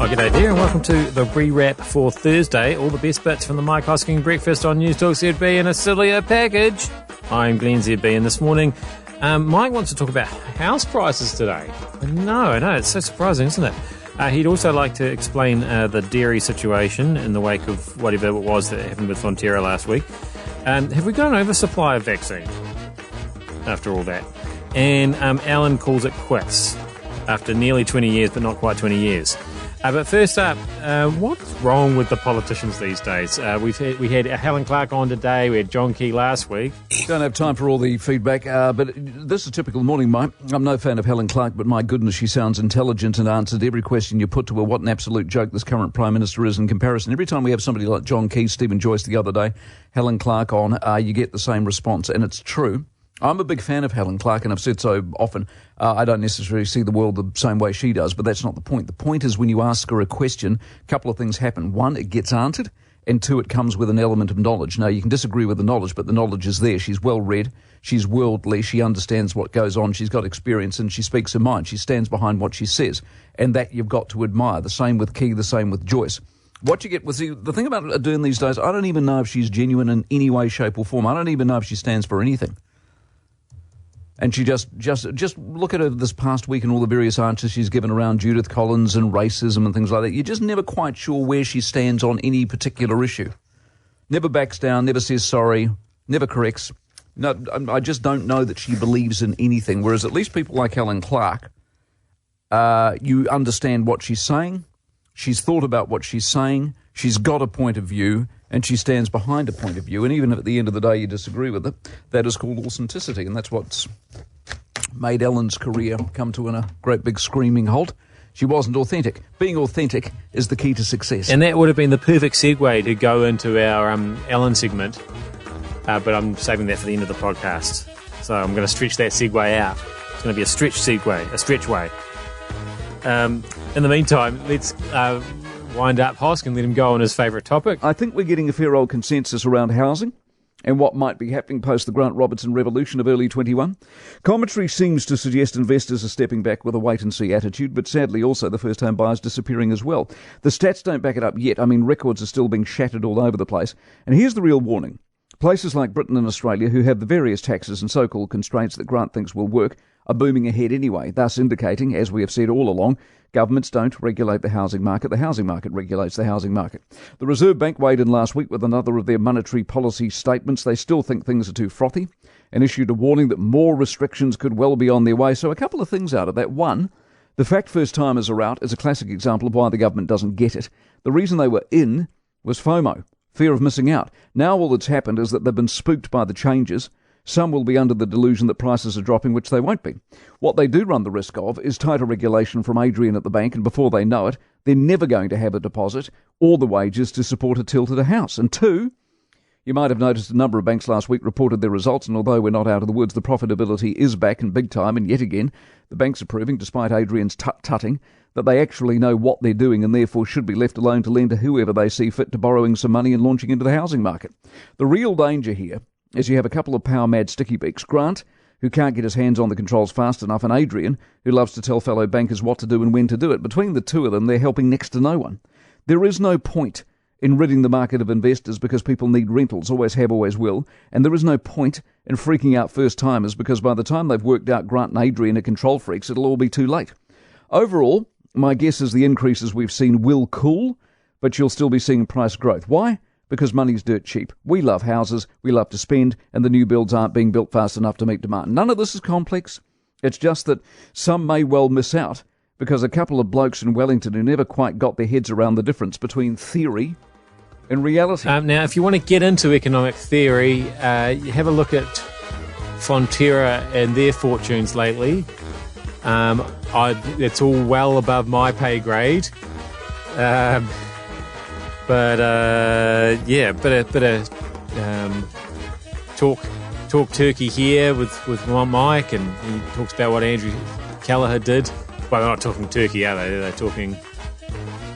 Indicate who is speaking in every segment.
Speaker 1: Oh, g'day there, and welcome to the re-wrap for Thursday. All the best bits from the Mike Hosking breakfast on News Talk ZB in a sillier package. I'm Glenn ZB, and this morning Mike wants to talk about house prices today. I know, it's so surprising, isn't it? He'd also like to explain the dairy situation in the wake of whatever it was that happened with Fonterra last week. Have we got an oversupply of vaccine after all that? And Alan calls it quits after nearly 20 years, but not quite 20 years. But first up, what's wrong with the politicians these days? We had Helen Clark on today, we had John Key last week.
Speaker 2: Don't have time for all the feedback, but this is typical morning, Mike. I'm no fan of Helen Clark, but my goodness, she sounds intelligent and answered every question you put to her. What an absolute joke this current Prime Minister is in comparison. Every time we have somebody like John Key, Stephen Joyce the other day, Helen Clark on, you get the same response, and it's true. I'm a big fan of Helen Clark, and I've said so often. I don't necessarily see the world the same way she does, but that's not the point. The point is when you ask her a question, a couple of things happen. One, it gets answered, and two, it comes with an element of knowledge. Now, you can disagree with the knowledge, but the knowledge is there. She's well-read, she's worldly, she understands what goes on, she's got experience, and she speaks her mind. She stands behind what she says, and that you've got to admire. The same with Key, the same with Joyce. What you get with the thing about Ardern these days, I don't even know if she's genuine in any way, shape, or form. I don't even know if she stands for anything. And she just look at her this past week and all the various answers she's given around Judith Collins and racism and things like that. You're just never quite sure where she stands on any particular issue. Never backs down, never says sorry, never corrects. No, I just don't know that she believes in anything. Whereas at least people like Helen Clark, you understand what she's saying. She's thought about what she's saying. She's got a point of view, and she stands behind a point of view. And even if at the end of the day you disagree with it, that is called authenticity, and that's what's made Ellen's career come to a great big screaming halt. She wasn't authentic. Being authentic is the key to success.
Speaker 1: And that would have been the perfect segue to go into our Ellen segment, but I'm saving that for the end of the podcast. So I'm going to stretch that segue out. It's going to be a stretch segue, a stretch way. In the meantime, let's wind up Hosk and let him go on his favourite topic.
Speaker 2: I think we're getting a fair old consensus around housing and what might be happening post the Grant Robertson revolution of early 21. Commentary seems to suggest investors are stepping back with a wait-and-see attitude, but sadly also the first-home buyers disappearing as well. The stats don't back it up yet. I mean, records are still being shattered all over the place. And here's the real warning. Places like Britain and Australia, who have the various taxes and so-called constraints that Grant thinks will work, are booming ahead anyway, thus indicating, as we have said all along, governments don't regulate the housing market regulates the housing market. The Reserve Bank weighed in last week with another of their monetary policy statements. They still think things are too frothy and issued a warning that more restrictions could well be on their way. So a couple of things out of that. One, the fact first-timers are out is a classic example of why the government doesn't get it. The reason they were in was FOMO, fear of missing out. Now all that's happened is that they've been spooked by the changes. Some will be under the delusion that prices are dropping, which they won't be. What they do run the risk of is tighter regulation from Adrian at the bank, and before they know it, they're never going to have a deposit or the wages to support a tilt at a house. And two, you might have noticed a number of banks last week reported their results, and although we're not out of the woods, the profitability is back in big time, and yet again, the banks are proving, despite Adrian's tut-tutting, that they actually know what they're doing and therefore should be left alone to lend to whoever they see fit to borrowing some money and launching into the housing market. The real danger here is you have a couple of power-mad sticky beaks, Grant, who can't get his hands on the controls fast enough, and Adrian, who loves to tell fellow bankers what to do and when to do it. Between the two of them, they're helping next to no one. There is no point in ridding the market of investors because people need rentals, always have, always will, and there is no point in freaking out first-timers because by the time they've worked out Grant and Adrian are control freaks, it'll all be too late. Overall, my guess is the increases we've seen will cool, but you'll still be seeing price growth. Why? Because money's dirt cheap. We love houses, we love to spend, and the new builds aren't being built fast enough to meet demand. None of this is complex. It's just that some may well miss out because a couple of blokes in Wellington who never quite got their heads around the difference between theory and reality.
Speaker 1: Now, if you want to get into economic theory, you have a look at Fonterra and their fortunes lately. It's all well above my pay grade. But bit of talk turkey here with Mike, and he talks about what Andrew Callagher did. Well, they're not talking turkey, are they? They're talking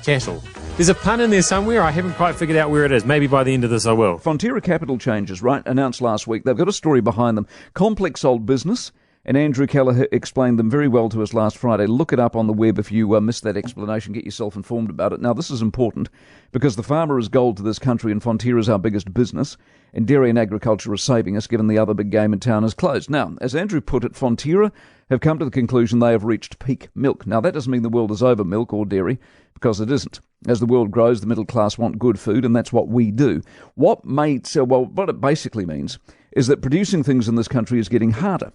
Speaker 1: cattle. There's a pun in there somewhere. I haven't quite figured out where it is. Maybe by the end of this I will.
Speaker 2: Fonterra capital changes, right, announced last week. They've got a story behind them. Complex old business, And Andrew Kelleher explained them very well to us last Friday. Look it up on the web if you missed that explanation. Get yourself informed about it. Now, this is important because the farmer is gold to this country and Fonterra is our biggest business, and dairy and agriculture is saving us given the other big game in town is closed. Now, as Andrew put it, Fonterra have come to the conclusion they have reached peak milk. Now, that doesn't mean the world is over milk or dairy, because it isn't. As the world grows, the middle class want good food, and that's what we do. What it basically means is that producing things in this country is getting harder.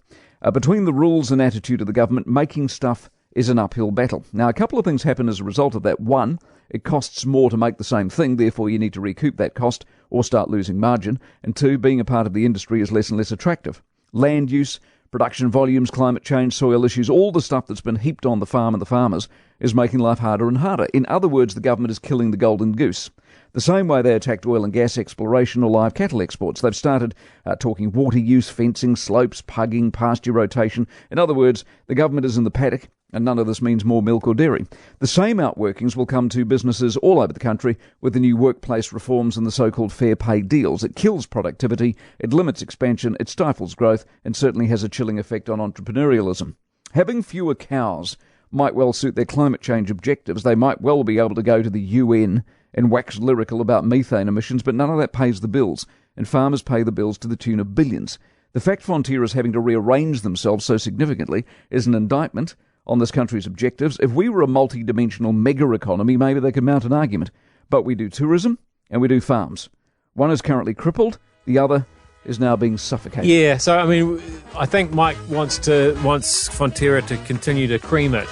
Speaker 2: Between the rules and attitude of the government, making stuff is an uphill battle. Now, a couple of things happen as a result of that. One, it costs more to make the same thing, therefore you need to recoup that cost or start losing margin. And two, being a part of the industry is less and less attractive. Land use, production volumes, climate change, soil issues, all the stuff that's been heaped on the farm and the farmers is making life harder and harder. In other words, the government is killing the golden goose. The same way they attacked oil and gas exploration or live cattle exports. They've started talking water use, fencing, slopes, pugging, pasture rotation. In other words, the government is in the paddock, and none of this means more milk or dairy. The same outworkings will come to businesses all over the country with the new workplace reforms and the so-called fair pay deals. It kills productivity, it limits expansion, it stifles growth, and certainly has a chilling effect on entrepreneurialism. Having fewer cows might well suit their climate change objectives. They might well be able to go to the UN and wax lyrical about methane emissions, but none of that pays the bills, and farmers pay the bills to the tune of billions. The fact Fonterra is having to rearrange themselves so significantly is an indictment on this country's objectives. If we were a multi-dimensional mega-economy, maybe they could mount an argument. But we do tourism and we do farms. One is currently crippled, the other is now being suffocated.
Speaker 1: Yeah, so I mean, I think Mike wants Fonterra to continue to cream it.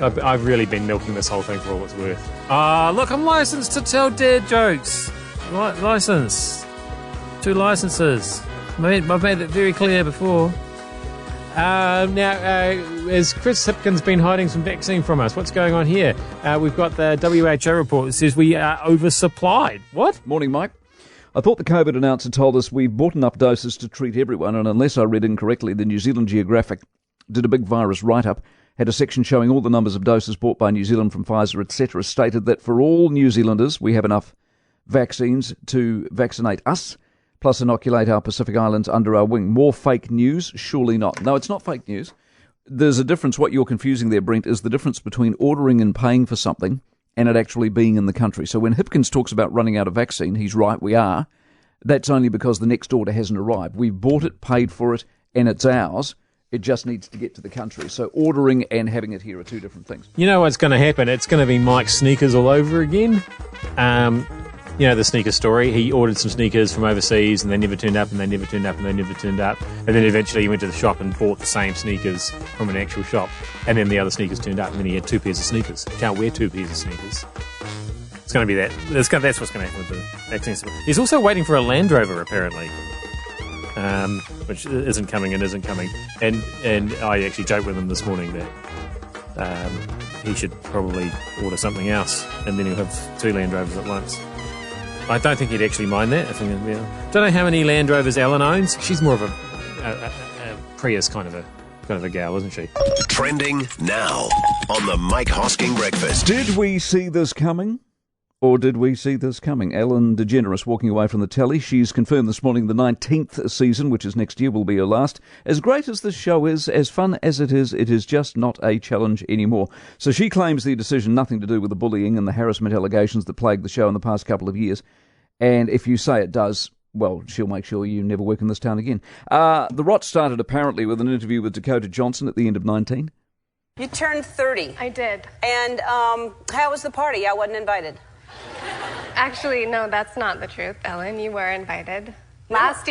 Speaker 1: I've really been milking this whole thing for all it's worth. Look, I'm licensed to tell dad jokes. License. 2 licenses. I've made that very clear before. As Chris Hipkins been hiding some vaccine from us, what's going on here? We've got the WHO report that says we are oversupplied. What?
Speaker 2: Morning, Mike. I thought the COVID announcer told us we've bought enough doses to treat everyone, and unless I read incorrectly, the New Zealand Geographic did a big virus write-up, had a section showing all the numbers of doses bought by New Zealand from Pfizer, etc., stated that for all New Zealanders, we have enough vaccines to vaccinate us, plus inoculate our Pacific Islands under our wing. More fake news? Surely not. No, it's not fake news. There's a difference. What you're confusing there, Brent, is the difference between ordering and paying for something and it actually being in the country. So when Hipkins talks about running out of vaccine, he's right, we are. That's only because the next order hasn't arrived. We've bought it, paid for it, and it's ours. It just needs to get to the country. So ordering and having it here are two different things.
Speaker 1: You know what's going to happen? It's going to be Mike's sneakers all over again. You know the sneaker story. He ordered some sneakers from overseas and they never turned up and they never turned up and they never turned up. And then eventually he went to the shop and bought the same sneakers from an actual shop. And then the other sneakers turned up and then he had 2 pairs of sneakers. He can't wear 2 pairs of sneakers. It's going to be that. That's what's going to happen with the vaccine. He's also waiting for a Land Rover, apparently. Which isn't coming and isn't coming. And I actually joked with him this morning that he should probably order something else and then he'll have 2 Land Rovers at once. I don't think he'd actually mind that. I think, don't know how many Land Rovers Ellen owns. She's more of a Prius kind of a gal, isn't she?
Speaker 3: Trending now on the Mike Hosking Breakfast.
Speaker 2: Did we see this coming? Or did we see this coming? Ellen DeGeneres walking away from the telly. She's confirmed this morning the 19th season, which is next year, will be her last. As great as this show is, as fun as it is just not a challenge anymore. So she claims the decision nothing to do with the bullying and the harassment allegations that plagued the show in the past couple of years. And if you say it does, well, she'll make sure you never work in this town again. The rot started apparently with an interview with Dakota Johnson at the end of 19.
Speaker 4: You turned 30.
Speaker 5: I did.
Speaker 4: And how was the party? I wasn't invited.
Speaker 5: Actually, no, that's not the truth, Ellen. You were invited. Last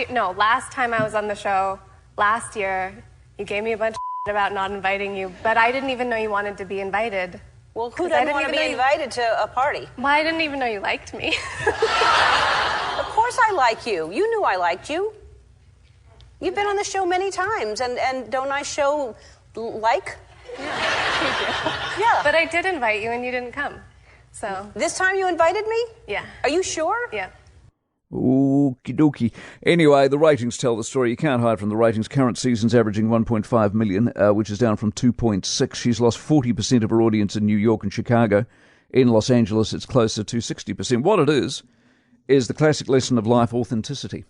Speaker 5: time I was on the show, last year, you gave me a bunch of about not inviting you, but I didn't even know you wanted to be invited.
Speaker 4: Well, who doesn't want to be invited to a party?
Speaker 5: Well, I didn't even know you liked me.
Speaker 4: Of course I like you. You knew I liked you. You've been on the show many times, and don't I show like?
Speaker 5: Yeah, you do.
Speaker 4: Yeah.
Speaker 5: But I did invite you, and you didn't come. So
Speaker 4: this time you invited me?
Speaker 5: Yeah.
Speaker 4: Are you sure?
Speaker 5: Yeah.
Speaker 2: Okie dokie. Anyway, the ratings tell the story. You can't hide from the ratings. Current season's averaging 1.5 million, which is down from 2.6. She's lost 40% of her audience in New York and Chicago. In Los Angeles, it's closer to 60%. What it is the classic lesson of life, authenticity.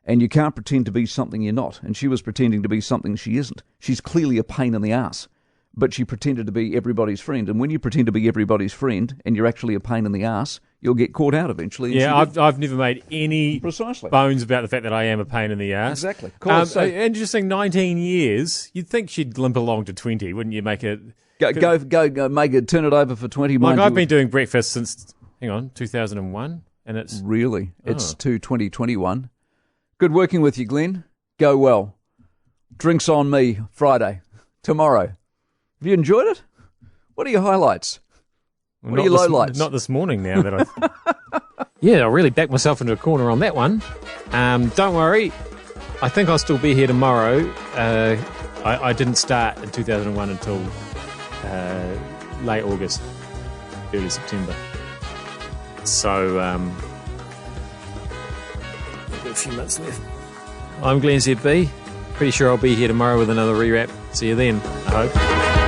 Speaker 2: And you can't pretend to be something you're not. And she was pretending to be something she isn't. She's clearly a pain in the ass. But she pretended to be everybody's friend. And when you pretend to be everybody's friend and you're actually a pain in the ass, you'll get caught out eventually.
Speaker 1: Yeah, I've never made any
Speaker 2: Precisely.
Speaker 1: bones about the fact that I am a pain in the ass.
Speaker 2: Exactly. Cool.
Speaker 1: Interesting, 19 years. You'd think she'd limp along to 20, wouldn't you? Make it...
Speaker 2: Go, make it, turn it over for 20.
Speaker 1: Like, I've been doing breakfast since, 2001, and it's...
Speaker 2: Really? It's 2021. Good working with you, Glenn. Go well. Drinks on me Friday. Tomorrow. Have you enjoyed it? What are your highlights? What are your lowlights?
Speaker 1: Not this morning now that I... Yeah, I really backed myself into a corner on that one. Don't worry. I think I'll still be here tomorrow. I didn't start in 2001 until late August, early September. So, I've got a few months left. I'm Glenn ZB. Pretty sure I'll be here tomorrow with another rewrap. See you then, I hope.